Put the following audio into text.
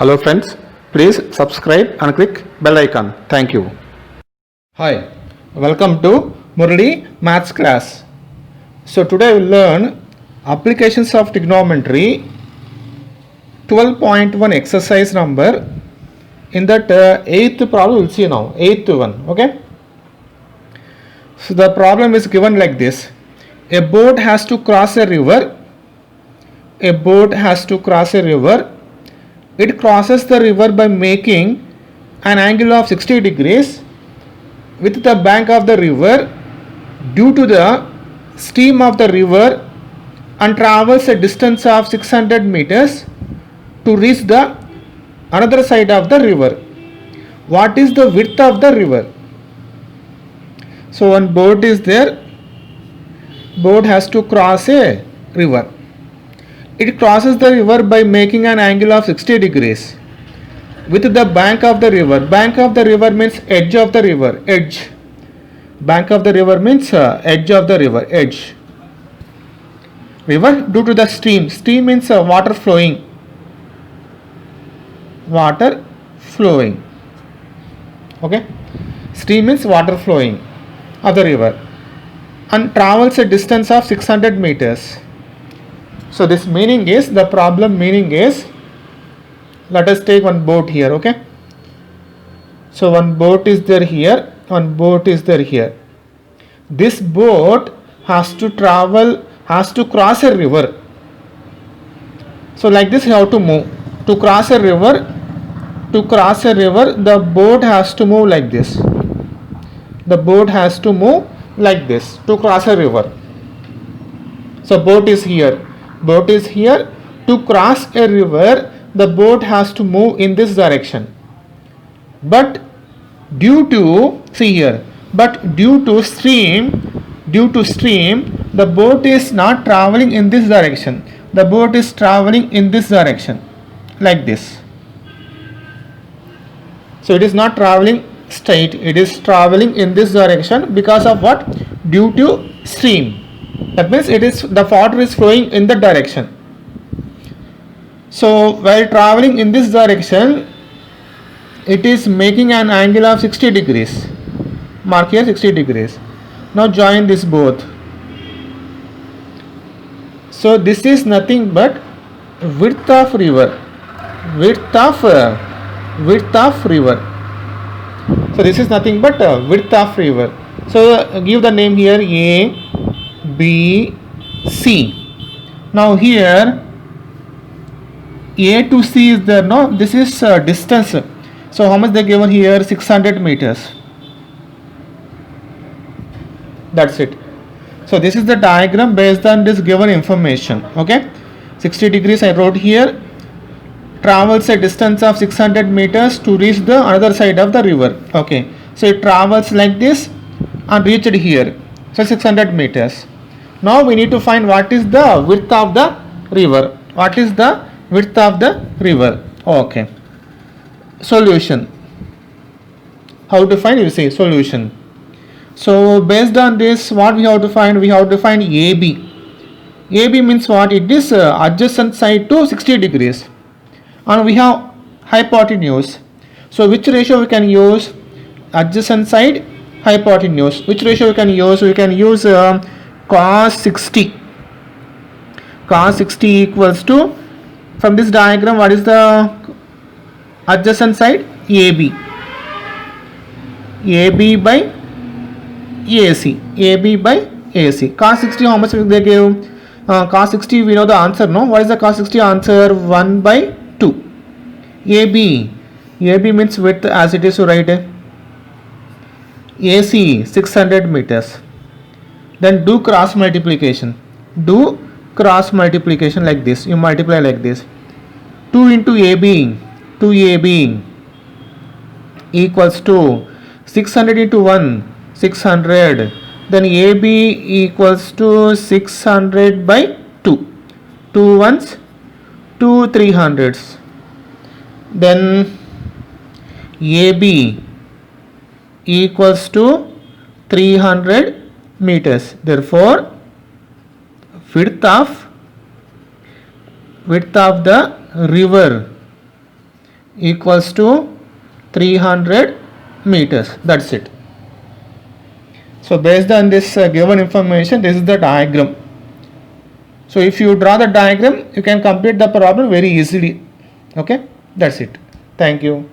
Hello friends, please subscribe and click bell icon. Thank you. Hi, welcome to Murali Maths class. So today we will learn applications of trigonometry 12.1 exercise number. In that 8th problem we'll see now, 8th one, okay? So the problem is given like this. A boat has to cross a river. A boat has to cross a river. It crosses the river by making an angle of 60 degrees with the bank of the river due to the stream of the river and travels a distance of 600 meters to reach the another side of the river. What is the width of the river? So one boat is there. Boat has to cross a river. It crosses the river by making an angle of 60 degrees with the bank of the river. Bank of the river means edge of the river. Edge. Bank of the river means edge of the river. Edge. River due to the stream. Stream means water flowing. Water flowing. Okay. Stream means water flowing of the river and travels a distance of 600 meters. So this meaning is, the problem meaning is, let us take one boat here, okay? So one boat is there here, one boat is there here. This boat has to travel, has to cross a river. So like this you have to move. To cross a river, the boat has to move like this. The boat has to move like this to cross a river. So boat is here. Boat is here. To cross a river, the boat has to move in this direction. But due to, see here, but due to stream, the boat is not traveling in this direction. The boat is traveling in this direction, like this. So it is not traveling straight, it is traveling in this direction because of what? Due to stream. That means it is, the water is flowing in that direction. So while traveling in this direction, it is making an angle of 60 degrees. Mark here 60 degrees. Now join this both. So this is nothing but width of river. Width of river. So this is nothing but width of river. So give the name here A, B, C. Now here A to C is there, no? This is distance. So how much they given here? 600 meters. That's it. So this is the diagram based on this given information. Okay. 60 degrees I wrote here. Travels a distance of 600 meters to reach the other side of the river. Okay. So it travels like this and reached here. So 600 meters. Now we need to find what is the width of the river. What is the width of the river? Okay. Solution. How to find? You see solution. So based on this, what we have to find? We have to find AB. AB means what? It is adjacent side to 60 degrees. And we have hypotenuse. So which ratio we can use? Adjacent side, hypotenuse. Which ratio we can use? We can use cos 60. Cos 60 equals to, from this diagram, what is the adjacent side? AB. AB by AC. AB by AC. Cos 60, how much they give? Cos 60, we know the answer, no? What is the cos 60 answer? 1 by 2. AB. AB means width as it is to write. AC 600 meters. Then do cross multiplication. Do cross multiplication like this. You multiply like this. 2 into AB. 2AB equals to 600 into 1. 600. Then AB equals to 600 by 2. 2 ones. 2 300s. Then AB equals to 300 meters. Therefore width of the river equals to 300 meters. That's it. So based on this given information, this is the diagram. So if you draw the diagram, you can complete the problem very easily. Okay, that's it. Thank you.